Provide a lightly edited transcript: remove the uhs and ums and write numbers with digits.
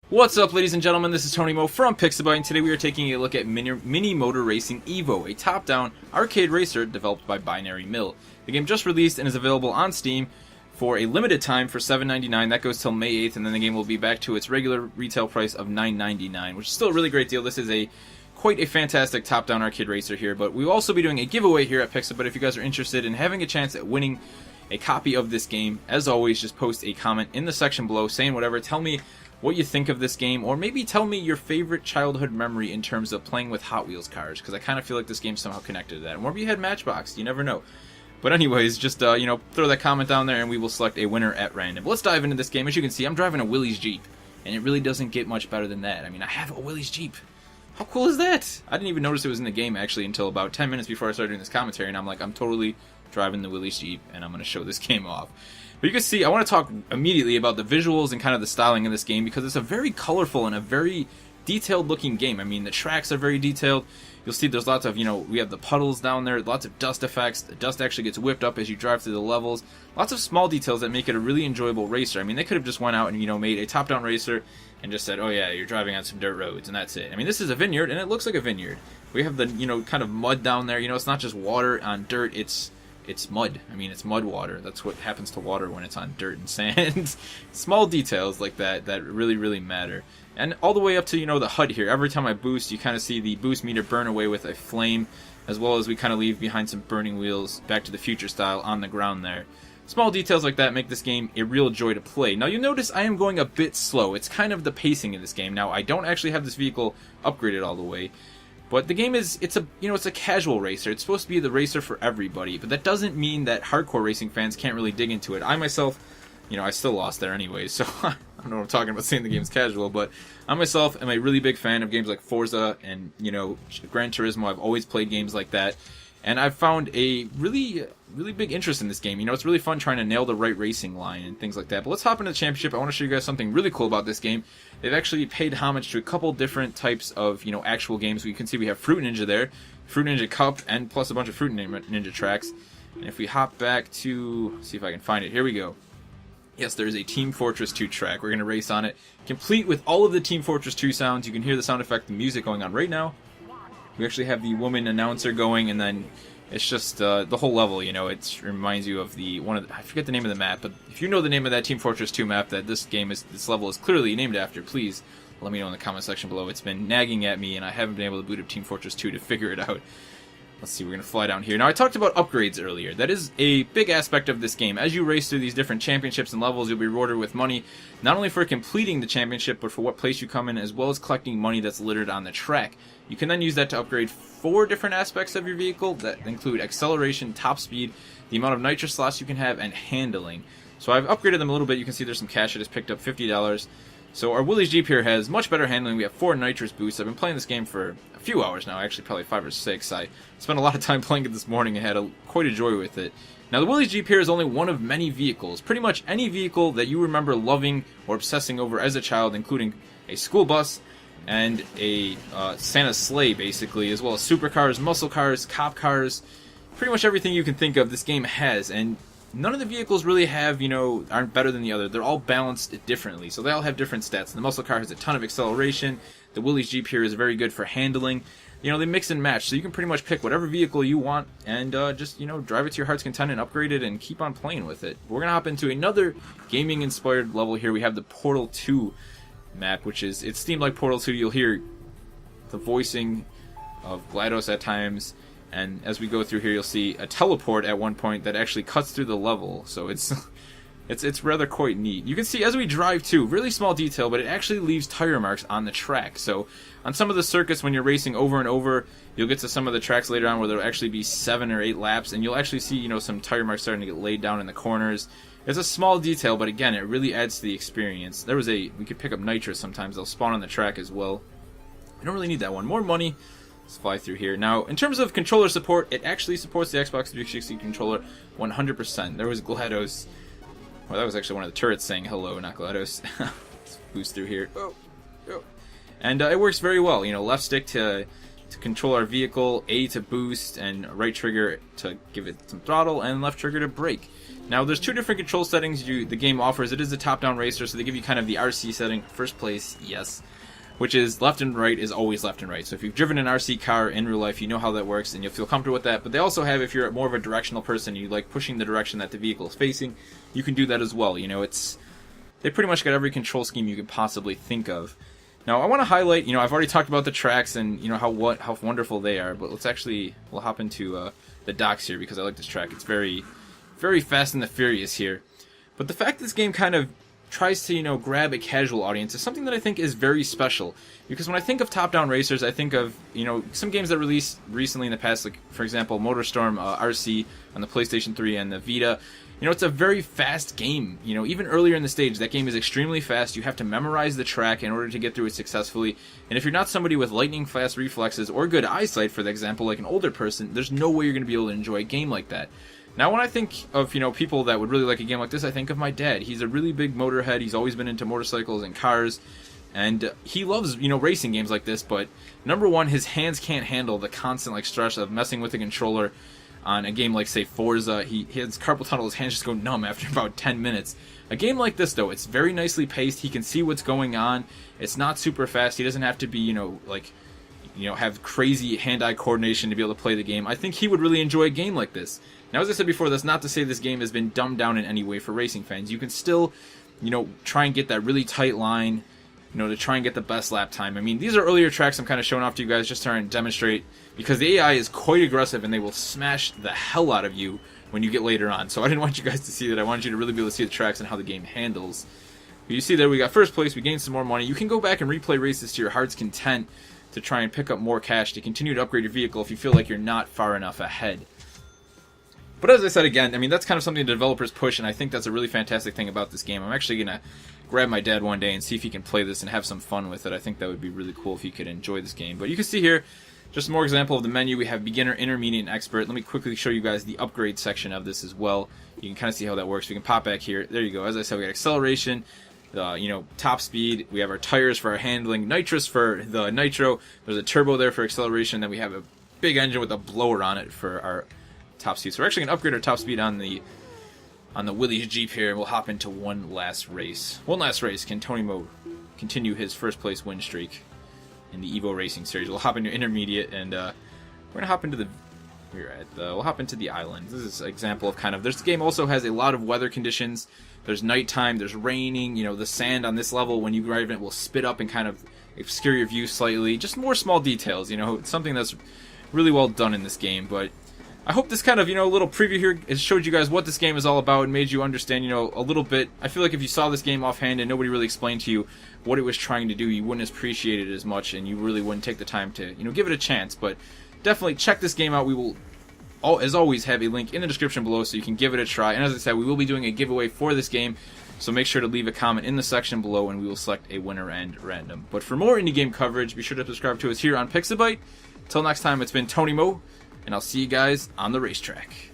What's up, ladies and gentlemen? This is Tony Mo from Pixabay, and today we are taking a look at Mini Motor Racing EVO, a top-down arcade racer developed by Binary Mill. The game just released and is available on Steam for a limited time for $7.99. That goes till May 8th, and then the game will be back to its regular retail price of $9.99, which is still a really great deal. This is quite a fantastic top-down arcade racer here, but we will also be doing a giveaway here at Pixabay. If you guys are interested in having a chance at winning a copy of this game, as always, just post a comment in the section below saying whatever. Tell me what you think of this game, or maybe tell me your favorite childhood memory in terms of playing with Hot Wheels cars, because I kind of feel like this game's somehow connected to that. Or maybe you had Matchbox, you never know. But anyways, just throw that comment down there and we will select a winner at random. But let's dive into this game. As you can see, I'm driving a Willys Jeep, and it really doesn't get much better than that. I mean, I have a Willys Jeep. How cool is that? I didn't even notice it was in the game, actually, until about 10 minutes before I started doing this commentary, and I'm like, I'm totally driving the Willys Jeep, and I'm going to show this game off. But you can see, I want to talk immediately about the visuals and kind of the styling of this game, because it's a very colorful and a very detailed looking game. I mean, the tracks are very detailed. You'll see there's lots of, we have the puddles down there, lots of dust effects. The dust actually gets whipped up as you drive through the levels. Lots of small details that make it a really enjoyable racer. I mean, they could have just went out and, made a top-down racer and just said, oh yeah, you're driving on some dirt roads, and that's it. I mean, this is a vineyard, and it looks like a vineyard. We have the, kind of mud down there. It's not just water on dirt, it's mud. I mean, it's mud water. That's what happens to water when it's on dirt and sand. Small details like that really, really matter. And all the way up to, the HUD here. Every time I boost, you kind of see the boost meter burn away with a flame, as well as we kind of leave behind some burning wheels, Back to the Future style, on the ground there. Small details like that make this game a real joy to play. Now, you'll notice I am going a bit slow. It's kind of the pacing of this game. Now, I don't actually have this vehicle upgraded all the way, but the game it's a casual racer. It's supposed to be the racer for everybody, but that doesn't mean that hardcore racing fans can't really dig into it. I myself, I still lost there anyway, so I don't know what I'm talking about saying the game's casual, but I myself am a really big fan of games like Forza and, Gran Turismo. I've always played games like that, and I've found a really big interest in this game. It's really fun trying to nail the right racing line and things like that. But let's hop into the championship. I want to show you guys something really cool about this game. They've actually paid homage to a couple different types of, actual games. You can see we have Fruit Ninja there, Fruit Ninja Cup, and plus a bunch of Fruit Ninja tracks. And if we hop back to, see if I can find it, here we go. Yes, there is a Team Fortress 2 track. We're going to race on it, complete with all of the Team Fortress 2 sounds. You can hear the sound effect, the music going on right now. We actually have the woman announcer going, and then it's just the whole level, it reminds you of I forget the name of the map, but if you know the name of that Team Fortress 2 map that this level is clearly named after, please let me know in the comment section below. It's been nagging at me, and I haven't been able to boot up Team Fortress 2 to figure it out. Let's see, we're going to fly down here. Now, I talked about upgrades earlier. That is a big aspect of this game. As you race through these different championships and levels, you'll be rewarded with money, not only for completing the championship, but for what place you come in, as well as collecting money that's littered on the track. You can then use that to upgrade 4 different aspects of your vehicle that include acceleration, top speed, the amount of nitro slots you can have, and handling. So I've upgraded them a little bit. You can see there's some cash I just picked up, $50. So our Willys Jeep here has much better handling. We have 4 nitrous boosts. I've been playing this game for a few hours now, actually probably 5 or 6. I spent a lot of time playing it this morning and had quite a joy with it. Now, the Willys Jeep here is only one of many vehicles. Pretty much any vehicle that you remember loving or obsessing over as a child, including a school bus and a Santa's sleigh, basically, as well as supercars, muscle cars, cop cars. Pretty much everything you can think of, this game has, and none of the vehicles really have, aren't better than the other. They're all balanced differently, so they all have different stats. The muscle car has a ton of acceleration. The Willys Jeep here is very good for handling. They mix and match, so you can pretty much pick whatever vehicle you want and just, drive it to your heart's content and upgrade it and keep on playing with it. We're going to hop into another gaming-inspired level here. We have the Portal 2 map, which is, it's themed like Portal 2. You'll hear the voicing of GLaDOS at times, and as we go through here, you'll see a teleport at one point that actually cuts through the level, so it's rather quite neat. You can see as we drive too, really small detail, but it actually leaves tire marks on the track. So on some of the circuits, when you're racing over and over, you'll get to some of the tracks later on where there'll actually be 7 or 8 laps, and you'll actually see, some tire marks starting to get laid down in the corners. It's a small detail, but again, it really adds to the experience. We could pick up nitrous sometimes. They'll spawn on the track as well. I don't really need that one. More money. Let's fly through here. Now, in terms of controller support, it actually supports the Xbox 360 controller 100%. There was GLaDOS. Well, that was actually one of the turrets saying hello, not GLaDOS. Let's boost through here. Oh. And it works very well. Left stick to to control our vehicle, A to boost, and right trigger to give it some throttle, and left trigger to brake. Now, there's two different control settings the game offers. It is a top-down racer, so they give you kind of the RC setting. First place, yes, which is left and right is always left and right. So if you've driven an RC car in real life, you know how that works, and you'll feel comfortable with that. But they also have, if you're more of a directional person, you like pushing the direction that the vehicle is facing, you can do that as well. You know, they pretty much got every control scheme you could possibly think of. Now, I want to highlight, I've already talked about the tracks and, how wonderful they are, but we'll hop into the docks here because I like this track. It's very, very Fast and the Furious here. But the fact this game kind of tries to, grab a casual audience is something that I think is very special. Because when I think of top-down racers, I think of, some games that released recently in the past, like, for example, MotorStorm RC on the PlayStation 3 and the Vita. It's a very fast game. Even earlier in the stage, that game is extremely fast. You have to memorize the track in order to get through it successfully. And if you're not somebody with lightning-fast reflexes or good eyesight, for example, like an older person, there's no way you're going to be able to enjoy a game like that. Now, when I think of, people that would really like a game like this, I think of my dad. He's a really big motorhead. He's always been into motorcycles and cars. And he loves, racing games like this. But, number one, his hands can't handle the constant, stress of messing with the controller on a game like, say, Forza. He has carpal tunnel. His hands just go numb after about 10 minutes. A game like this, though, it's very nicely paced. He can see what's going on. It's not super fast. He doesn't have to be, have crazy hand-eye coordination to be able to play the game. I think he would really enjoy a game like this. Now, as I said before, that's not to say this game has been dumbed down in any way for racing fans. You can still, try and get that really tight line, to try and get the best lap time. I mean, these are earlier tracks I'm kind of showing off to you guys just to try and demonstrate, because the AI is quite aggressive and they will smash the hell out of you when you get later on. So I didn't want you guys to see that. I wanted you to really be able to see the tracks and how the game handles. But you see there, we got first place, we gained some more money. You can go back and replay races to your heart's content to try and pick up more cash to continue to upgrade your vehicle if you feel like you're not far enough ahead. But as I said again, I mean, that's kind of something the developers push, and I think that's a really fantastic thing about this game. I'm actually going to grab my dad one day and see if he can play this and have some fun with it. I think that would be really cool if he could enjoy this game. But you can see here, just more example of the menu. We have beginner, intermediate, and expert. Let me quickly show you guys the upgrade section of this as well. You can kind of see how that works. We can pop back here. There you go. As I said, we got acceleration, top speed. We have our tires for our handling, nitrous for the nitro. There's a turbo there for acceleration. Then we have a big engine with a blower on it for our top speed. So we're actually going to upgrade our top speed on the Willys Jeep here, and we'll hop into one last race. One last race. Can Tony Mo continue his first place win streak in the EVO Racing Series? We'll hop into intermediate, and we're gonna hop into we'll hop into the island. This is an example of this game also has a lot of weather conditions. There's nighttime, there's raining, the sand on this level when you drive it will spit up and kind of obscure your view slightly. Just more small details, it's something that's really well done in this game. But I hope this kind of, little preview here has showed you guys what this game is all about and made you understand, a little bit. I feel like if you saw this game offhand and nobody really explained to you what it was trying to do, you wouldn't appreciate it as much, and you really wouldn't take the time to, give it a chance. But definitely check this game out. We will, as always, have a link in the description below so you can give it a try. And as I said, we will be doing a giveaway for this game, so make sure to leave a comment in the section below, and we will select a winner and random. But for more indie game coverage, be sure to subscribe to us here on Pixabyte. Till next time, it's been Tony Mo, and I'll see you guys on the racetrack.